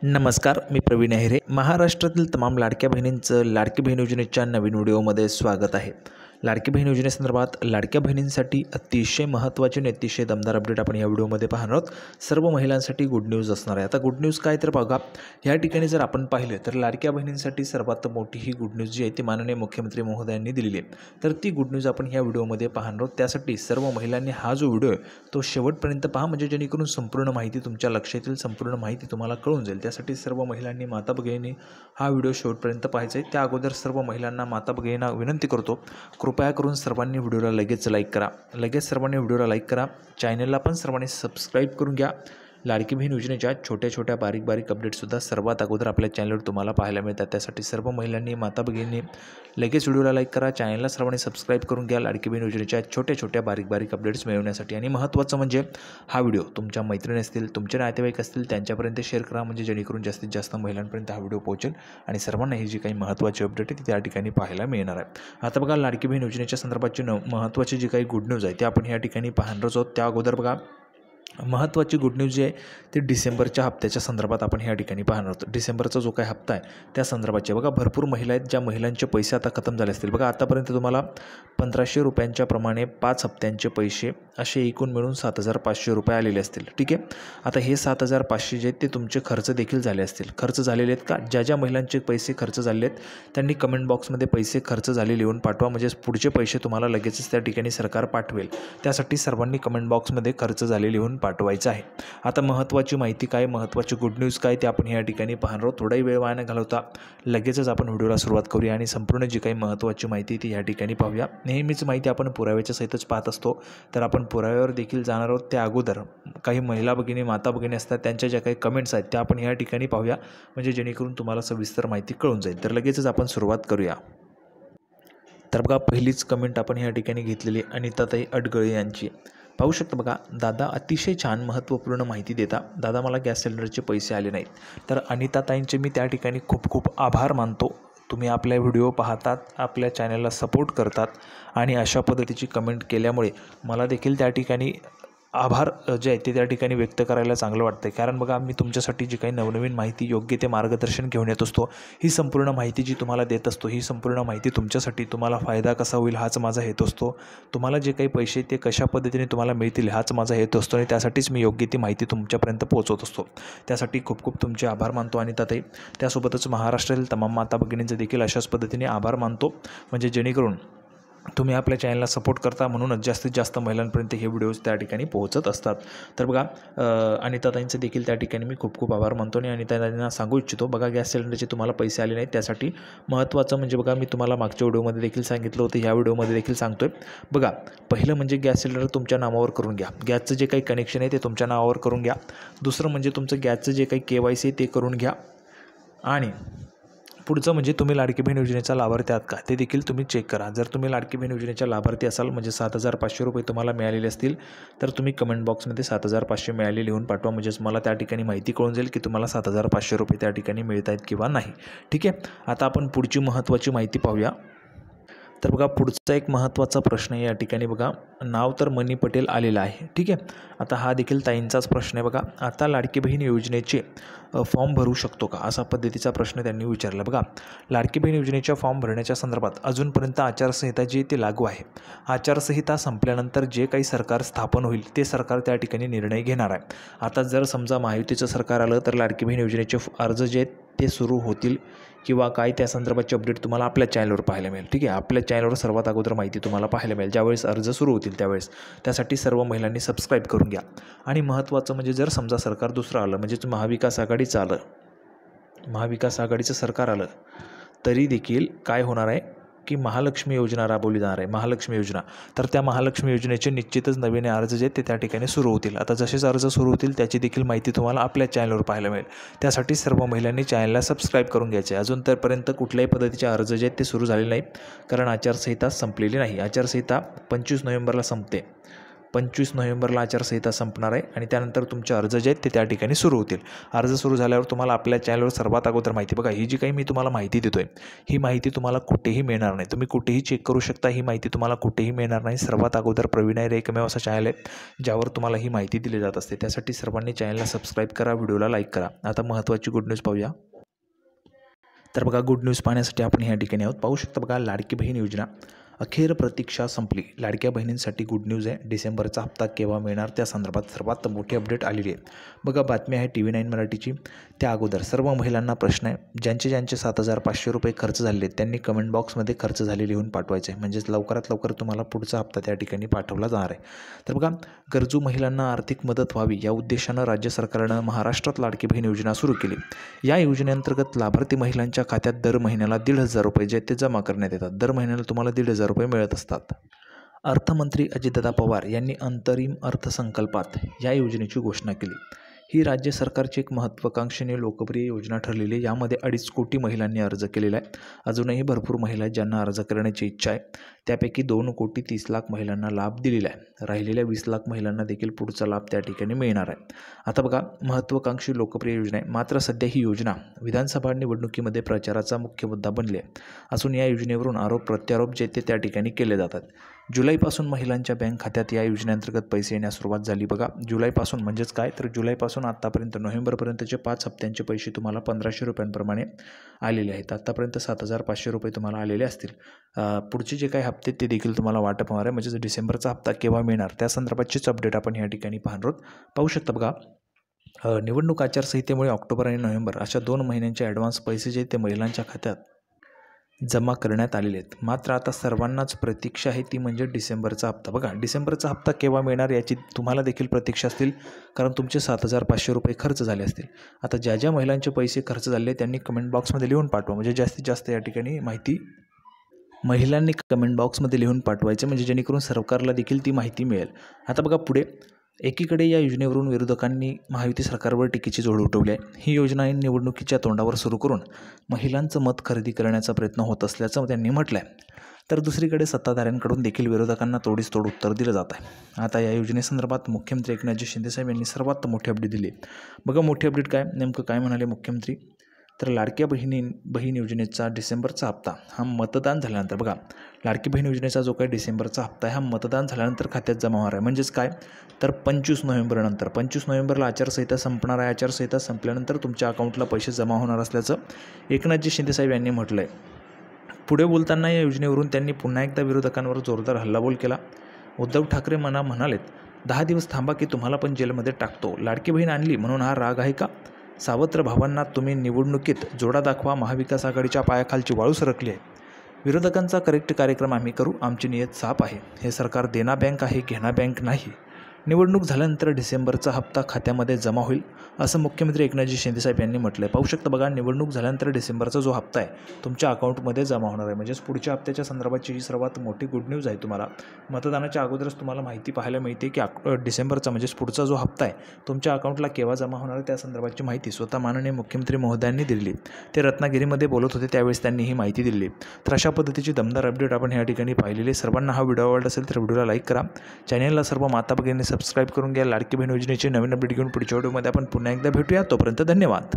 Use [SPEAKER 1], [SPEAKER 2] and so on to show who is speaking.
[SPEAKER 1] नमस्कार, मी प्रवीण अहिरे. महाराष्ट्रातील तमाम लाडक्या बहिणींचं लाडकी बहीण योजनेच्या नवीन व्हिडिओमध्ये स्वागत आहे. लाडकी बहीण योजनेसंदर्भात लाडक्या बहिणींसाठी अतिशय महत्त्वाचे आणि अतिशय दमदार अपडेट आपण या व्हिडिओमध्ये पाहणार आहोत. सर्व महिलांसाठी गुड न्यूज असणार आहे. आता गुड न्यूज काय तर बघा, या ठिकाणी जर आपण पाहिलं तर लाडक्या बहिणींसाठी सर्वात मोठी ही गुड न्यूज जी आहे ती माननीय मुख्यमंत्री महोदयांनी दिलेली आहे. तर ती गुड न्यूज आपण या व्हिडिओमध्ये पाहणार आहोत. त्यासाठी सर्व महिलांनी हा जो व्हिडिओ आहे तो शेवटपर्यंत पहा, म्हणजे जेणेकरून संपूर्ण माहिती तुमच्या लक्षात येईल, संपूर्ण माहिती तुम्हाला कळून जाईल. त्यासाठी सर्व महिलांनी, माता भगिनींनी हा व्हिडिओ शेवटपर्यंत पाहायचा आहे. त्या अगोदर सर्व महिलांना, माता भगिनींना विनंती करतो, कृपया करून सर्वांनी व्हिडिओला लगेच लाईक करा. सर्वांनी व्हिडिओला लाईक करा. चॅनलला पण सर्वांनी सबस्क्राईब करून घ्या. लाडकी बहीण योजनेच्या छोट्या छोट्या बारीक अपडेटसुद्धा सर्वात अगोदर आपल्या चॅनलवर तुम्हाला पाहायला मिळतात. त्यासाठी सर्व महिलांनी, माता भगिनींनी लगेच व्हिडिओला लाईक करा. चॅनलला सर्वांनी सबस्क्राईब करून घ्या. लाडकी बहीण योजनेच्या छोट्या छोट्या बारीक अपडेट्स मिळवण्यासाठी. आणि महत्त्वाचं म्हणजे हा व्हिडिओ तुमच्या मैत्रिणी असतील, तुमचे नातेवाईक असतील त्यांच्यापर्यंत शेअर करा, म्हणजे जेणेकरून जास्तीत जास्त महिलांपर्यंत हा व्हिडिओ पोहोचेल आणि सर्वांना ही जी काही महत्त्वाची अपडेट आहे ती त्या ठिकाणी पाहायला मिळणार आहे. आता बघा, लाडकी बहीण योजनेच्या संदर्भाची महत्त्वाची जी काही गुड न्यूज आहे ते आपण या ठिकाणी पाहणार आहोत. त्या अगोदर बघा, महत्त्वाची गुड न्यूज जी आहे ती डिसेंबरच्या हप्त्याच्या संदर्भात आपण या ठिकाणी पाहणार आहोत. डिसेंबरचा जो काही हप्ता आहे त्या संदर्भाचे बघा, भरपूर महिला आहेत ज्या महिलांचे पैसे आता खतम झाले असतील. बघा, आतापर्यंत तुम्हाला 1500 रुपयांच्या प्रमाणे 5 हप्त्यांचे पैसे असे एकूण मिळून 7500 रुपये आलेले असतील. ठीक आहे. आता हे 7500 जे आहेत ते तुमचे खर्च देखील झाले असतील. खर्च झालेले आहेत का? ज्या महिलांचे पैसे खर्च झाले आहेत त्यांनी कमेंट बॉक्समध्ये पैसे खर्च झाले लिहून पाठवा, म्हणजे पुढचे पैसे तुम्हाला लगेचच त्या ठिकाणी सरकार पाठवेल. त्यासाठी सर्वांनी कमेंट बॉक्समध्ये खर्च झाले लिहून पाठवायचं आहे. आता महत्त्वाची माहिती काय, महत्त्वाची गुड न्यूज काय ते आपण या ठिकाणी पाहणार आहोत. थोडाही वेळ वाया न घालवता लगेचच आपण व्हिडिओला सुरुवात करूया आणि संपूर्ण जी काही महत्त्वाची माहिती ती या ठिकाणी पाहूया. नेहमीच माहिती आपण पुराव्याच्या सहितच पाहत असतो, तर आपण पुराव्यावर देखील जाणार आहोत. त्या अगोदर काही महिला भगिनी, माता भगिनी असतात त्यांच्या ज्या काही कमेंट्स आहेत त्या आपण या ठिकाणी पाहूया, म्हणजे जेणेकरून तुम्हाला सविस्तर माहिती कळून जाईल. तर लगेचच आपण सुरुवात करूया. तर बघा, पहिलीच कमेंट आपण या ठिकाणी घेतलेली अनिताताई अडगळे यांची. पाहू शकता बघा, दादा अतिशय छान महत्त्वपूर्ण माहिती देता. दादा, मला गॅस सिलेंडरचे पैसे आले नाहीत. तर अनिताताईंचे मी त्या ठिकाणी खूप आभार मानतो. तुम्ही आपल्या व्हिडिओ पाहतात, आपल्या चॅनलला सपोर्ट करतात आणि अशा पद्धतीची कमेंट केल्यामुळे मला देखील त्या ठिकाणी आभार जे आहे ते त्या ठिकाणी व्यक्त करायला चांगलं वाटतं. कारण बघा, मी तुमच्यासाठी जी काही नवनवीन माहिती, योग्य ते मार्गदर्शन घेऊन येत असतो. ही संपूर्ण माहिती जी तुम्हाला देत असतो, ही संपूर्ण माहिती तुमच्यासाठी, तुम्हाला फायदा कसा होईल हाच माझा हेतू असतो. तुम्हाला जे काही पैसे ते कशा पद्धतीने तुम्हाला मिळतील हाच माझा हेतू असतो आणि त्यासाठीच मी योग्य ती माहिती तुमच्यापर्यंत पोहोचवत असतो. त्यासाठी खूप तुमचे आभार मानतो अनिताताई. त्यासोबतच महाराष्ट्रातील तमाम माता भगिनींचे देखील अशाच पद्धतीने आभार मानतो, म्हणजे जेणेकरून तुम्ही आपल्या चॅनलला सपोर्ट करता, म्हणूनच जास्तीत जास्त महिलांपर्यंत हे व्हिडिओज त्या ठिकाणी पोहोचत असतात. तर बघा, अनिताताईंचे देखील त्या ठिकाणी मी खूप आभार मानतो आणि अनिताताईंना सांगू इच्छितो, बघा, गॅस सिलेंडरचे तुम्हाला पैसे आले नाहीत. त्यासाठी महत्त्वाचं म्हणजे बघा, मी तुम्हाला मागच्या व्हिडिओमध्ये देखील सांगितलं होतं, ह्या व्हिडिओमध्ये देखील सांगतोय. बघा, पहिलं म्हणजे गॅस सिलेंडर तुमच्या नावावर करून घ्या. गॅसचं जे काही कनेक्शन आहे ते तुमच्या नावावर करून घ्या. दुसरं म्हणजे तुमचं गॅसचं जे काही KYC आहे ते करून घ्या. आणि पुढचं म्हणजे तुम्ही लाडकी बहीण योजनेचा लाभार्थी आहात का ते देखील तुम्ही चेक करा. जर तुम्ही लाडकी बहीण योजनेच्या लाभार्थी असाल, म्हणजे 7500 रुपये तुम्हाला मिळालेले असतील, तर तुम्ही कमेंट बॉक्समध्ये 7500 मिळाले लिहून पाठवा, म्हणजेच मला त्या ठिकाणी माहिती कळून जाईल की तुम्हाला 7500 रुपये त्या ठिकाणी मिळत आहेत किंवा नाही. ठीक आहे. आता आपण पुढची महत्त्वाची माहिती पाहूया. तर बघा, पुढचा एक महत्त्वाचा प्रश्न आहे या ठिकाणी. बघा, नाव तर मनी पटेल आलेलं आहे. ठीक आहे. आता हा देखील ताईंचाच प्रश्न आहे. बघा, आता लाडकी बहीण योजनेचे फॉर्म भरू शकतो का, असा पद्धतीचा प्रश्न त्यांनी विचारला. बघा, लाडकी बहीण योजनेच्या फॉर्म भरण्याच्या संदर्भात अजूनपर्यंत आचारसंहिता जी ते लागू आहे. आचारसंहिता संपल्यानंतर जे काही सरकार स्थापन होईल ते सरकार त्या ठिकाणी निर्णय घेणार आहे. आता जर समजा महायुतीचं सरकार आलं तर लाडकी बहीण योजनेचे अर्ज जे आहेत ते सुरू होतील किंवा काय, त्या संदर्भाची अपडेट तुम्हाला आपल्या चॅनलवर पाहायला मिळेल. ठीक आहे. आपल्या चॅनलवर सर्वात अगोदर माहिती तुम्हाला पाहायला मिळेल ज्यावेळेस अर्ज सुरू होतील त्यावेळेस. त्यासाठी सर्व महिलांनी सबस्क्राईब करून घ्या. आणि महत्त्वाचं म्हणजे जर समजा सरकार दुसरं आलं, म्हणजेच महाविकास आघाडीचं आलं, महाविकास आघाडीचं सरकार आलं, तरी देखील काय होणार आहे की महालक्ष्मी योजना राबवली जाणार आहे. महालक्ष्मी योजना, तर त्या महालक्ष्मी योजनेचे निश्चितच नवीन अर्ज जे ते त्या ठिकाणी सुरू होतील. आता जसेच अर्ज सुरू होतील त्याची देखील माहिती तुम्हाला आपल्या चॅनलवर पाहायला मिळेल. त्यासाठी सर्व महिलांनी चॅनलला सबस्क्राईब करून घ्यायचे. अजून तरपर्यंत कुठल्याही पद्धतीचे अर्ज जे आहेत ते सुरू झाले नाहीत, कारण आचारसंहिता संपलेली नाही. आचारसंहिता 25 नोव्हेंबरला संपते. 25 नोव्हेंबरला आचारसंहिता संपणार आहे आणि त्यानंतर तुमचे अर्ज जे आहेत ते त्या ठिकाणी सुरू होतील. अर्ज सुरू झाल्यावर तुम्हाला आपल्या चॅनलवर सर्वात अगोदर माहिती बघा, ही जी काही मी तुम्हाला माहिती देतो आहे ही माहिती तुम्हाला कुठेही मिळणार नाही. तुम्ही कुठेही चेक करू शकता, ही माहिती तुम्हाला कुठेही मिळणार नाही. सर्वात अगोदर प्रवीण अहिरे एकमेव असा चॅनल आहे ज्यावर तुम्हाला ही माहिती दिली जात असते. त्यासाठी सर्वांनी चॅनलला सबस्क्राईब करा, व्हिडिओला लाईक करा. आता महत्त्वाची गुड न्यूज पाहूया. तर बघा, गुड न्यूज पाहण्यासाठी आपण ह्या ठिकाणी आहोत. पाहू शकता बघा, लाडकी बहीण योजना अखेर प्रतीक्षा संपली. लाडक्या बहिणींसाठी गुड न्यूज आहे. डिसेंबरचा हप्ता केव्हा मिळणार त्या संदर्भात सर्वात मोठी अपडेट आलेली आहे. बघा, बातमी आहे TV9 मराठीची. त्या अगोदर सर्व महिलांना प्रश्न आहे, ज्यांचे 7,500 रुपये खर्च झाले त्यांनी कमेंट बॉक्समध्ये खर्च झाले लिहून पाठवायचे, म्हणजेच लवकरात लवकर तुम्हाला पुढचा हप्ता त्या ठिकाणी पाठवला जाणार आहे. तर बघा, गरजू महिलांना आर्थिक मदत व्हावी या उद्देशानं राज्य सरकारनं महाराष्ट्रात लाडकी बहीण योजना सुरू केली. या योजनेअंतर्गत लाभार्थी महिलांच्या खात्यात दर महिन्याला 1,500 रुपये जे ते जमा करण्यात येतात. दर महिन्याला तुम्हाला 1,500 रुपये मिळत असतात. अर्थमंत्री अजितदादा पवार यांनी अंतरिम अर्थसंकल्पात या योजनेची घोषणा केली. ही राज्य सरकारची एक महत्त्वाकांक्षी आणि लोकप्रिय योजना ठरलेली आहे. यामध्ये 2.5 कोटी महिलांनी अर्ज केलेला आहे. अजूनही भरपूर महिला आहेत ज्यांना अर्ज करण्याची इच्छा आहे. त्यापैकी 2,30,00,000 महिलांना लाभ दिलेला आहे. राहिलेल्या 20,00,000 महिलांना देखील पुढचा लाभ त्या ठिकाणी मिळणार आहे. आता बघा, महत्त्वाकांक्षी लोकप्रिय योजना आहे. मात्र सध्या ही योजना विधानसभा निवडणुकीमध्ये प्रचाराचा मुख्य मुद्दा बनली आहे. असून या योजनेवरून आरोप प्रत्यारोप जे ते त्या ठिकाणी केले जातात. जुलैपासून महिलांच्या बँक खात्यात या योजनेअंतर्गत पैसे येण्यास सुरुवात झाली. बघा, जुलैपासून म्हणजेच काय, तर जुलैपासून आत्तापर्यंत नोव्हेंबरपर्यंतचे 5 हप्त्यांचे पैसे तुम्हाला 1,500 रुपयांप्रमाणे आलेले आहेत. आत्तापर्यंत 7,500 रुपये तुम्हाला आलेले असतील. पुढचे जे काही हप्ते ते देखील तुम्हाला वाटप होणार आहे. म्हणजेच डिसेंबरचा हप्ता केव्हा मिळणार त्या संदर्भाचीच अपडेट आपण या ठिकाणी पाहणार आहोत. पाहू शकता बघा, निवडणूक आचारसंहितेमुळे ऑक्टोबर आणि नोव्हेंबर अशा 2 महिन्यांचे ॲडव्हान्स पैसे जे ते महिलांच्या खात्यात जमा करण्यात आलेले आहेत. मात्र आता सर्वांनाच प्रतीक्षा आहे ती म्हणजे डिसेंबरचा हप्ता. बघा, डिसेंबरचा हप्ता केव्हा मिळणार याची तुम्हाला देखील प्रतीक्षा असतील, कारण तुमचे 7,500 रुपये खर्च झाले असतील. आता ज्या महिलांचे पैसे खर्च झाले त्यांनी कमेंट बॉक्समध्ये लिहून पाठवा, म्हणजे जास्तीत जास्त या ठिकाणी माहिती महिलांनी कमेंट बॉक्समध्ये लिहून पाठवायचं, म्हणजे जेणेकरून सरकारला देखील ती माहिती मिळेल. आता बघा, पुढे एकीकडे या योजनेवरून विरोधकांनी महायुती सरकारवर टीकेची झोड उठवली आहे. ही योजना निवडणुकीच्या तोंडावर सुरू करून महिलांचं मत खरेदी करण्याचा प्रयत्न होत असल्याचं त्यांनी म्हटलं आहे. तर दुसरीकडे सत्ताधाऱ्यांकडून देखील विरोधकांना तोडीस तोड उत्तर दिलं जात आहे. आता या योजनेसंदर्भात मुख्यमंत्री एकनाथजी शिंदेसाहेब यांनी सर्वात मोठी अपडेट दिली. बघा, मोठी अपडेट काय, नेमकं काय म्हणाले मुख्यमंत्री, तर लाडक्या बहीण योजनेचा डिसेंबरचा हप्ता हा मतदान झाल्यानंतर, बघा, लाडकी बहीण योजनेचा जो काही डिसेंबरचा हप्ता आहे हा मतदान झाल्यानंतर खात्यात जमा होणार आहे. म्हणजेच काय, तर 25 नोव्हेंबरनंतर 25 नोव्हेंबरला आचारसंहिता संपणार आहे. आचारसंहिता संपल्यानंतर तुमच्या अकाउंटला पैसे जमा होणार असल्याचं एकनाथजी शिंदेसाहेब यांनी म्हटलं आहे. पुढे बोलताना या योजनेवरून त्यांनी पुन्हा एकदा विरोधकांवर जोरदार हल्लाबोल केला. उद्धव ठाकरे म्हणालेत, 10 दिवस थांबा की तुम्हाला पण जेलमध्ये टाकतो. लाडकी बहीण आणली म्हणून हा राग आहे का? सावत्र भावांना तुम्ही निवडणुकीत जोडा दाखवा. महाविकास आघाडीच्या पायाखालची वाळू सरकली आहे. विरोधकांचा करेक्ट कार्यक्रम आम्ही करू. आमची नियत साफ आहे. हे सरकार देना बँक आहे, घेना बँक नाही. निवडणूक झाल्यानंतर डिसेंबरचा हप्ता खात्यामध्ये जमा होईल असं मुख्यमंत्री एकनाथजी शिंदेसाहेब यांनी म्हटलं आहे. पाहू शकता बघा, निवडणूक झाल्यानंतर डिसेंबरचा जो हप्ता आहे तुमच्या अकाउंटमध्ये जमा होणार आहे. म्हणजेच पुढच्या हप्त्याच्या संदर्भाची ही सर्वात मोठी गुड न्यूज आहे. तुम्हाला मतदानाच्या अगोदरच तुम्हाला माहिती पाहायला मिळते की डिसेंबरचा म्हणजेच पुढचा जो हप्ता आहे तुमच्या अकाउंटला केव्हा जमा होणार आहे त्या संदर्भाची माहिती स्वतः माननीय मुख्यमंत्री महोदयांनी दिली. ते रत्नागिरीमध्ये बोलत होते त्यावेळेस त्यांनी ही माहिती दिली. तर अशा पद्धतीची दमदार अपडेट आपण या ठिकाणी पाहिलेली. सर्वांना हा व्हिडिओ आवडला असेल तर व्हिडिओला लाईक करा. चॅनलला सर्व माता भगिनींनी सबस्क्राईब करून घ्या. लाडकी बहीण योजनेचे नवीन अपडेट घेऊन पुढच्या व्हिडिओमध्ये आपण पुन्हा एकदा भेटूया. तोपर्यंत धन्यवाद.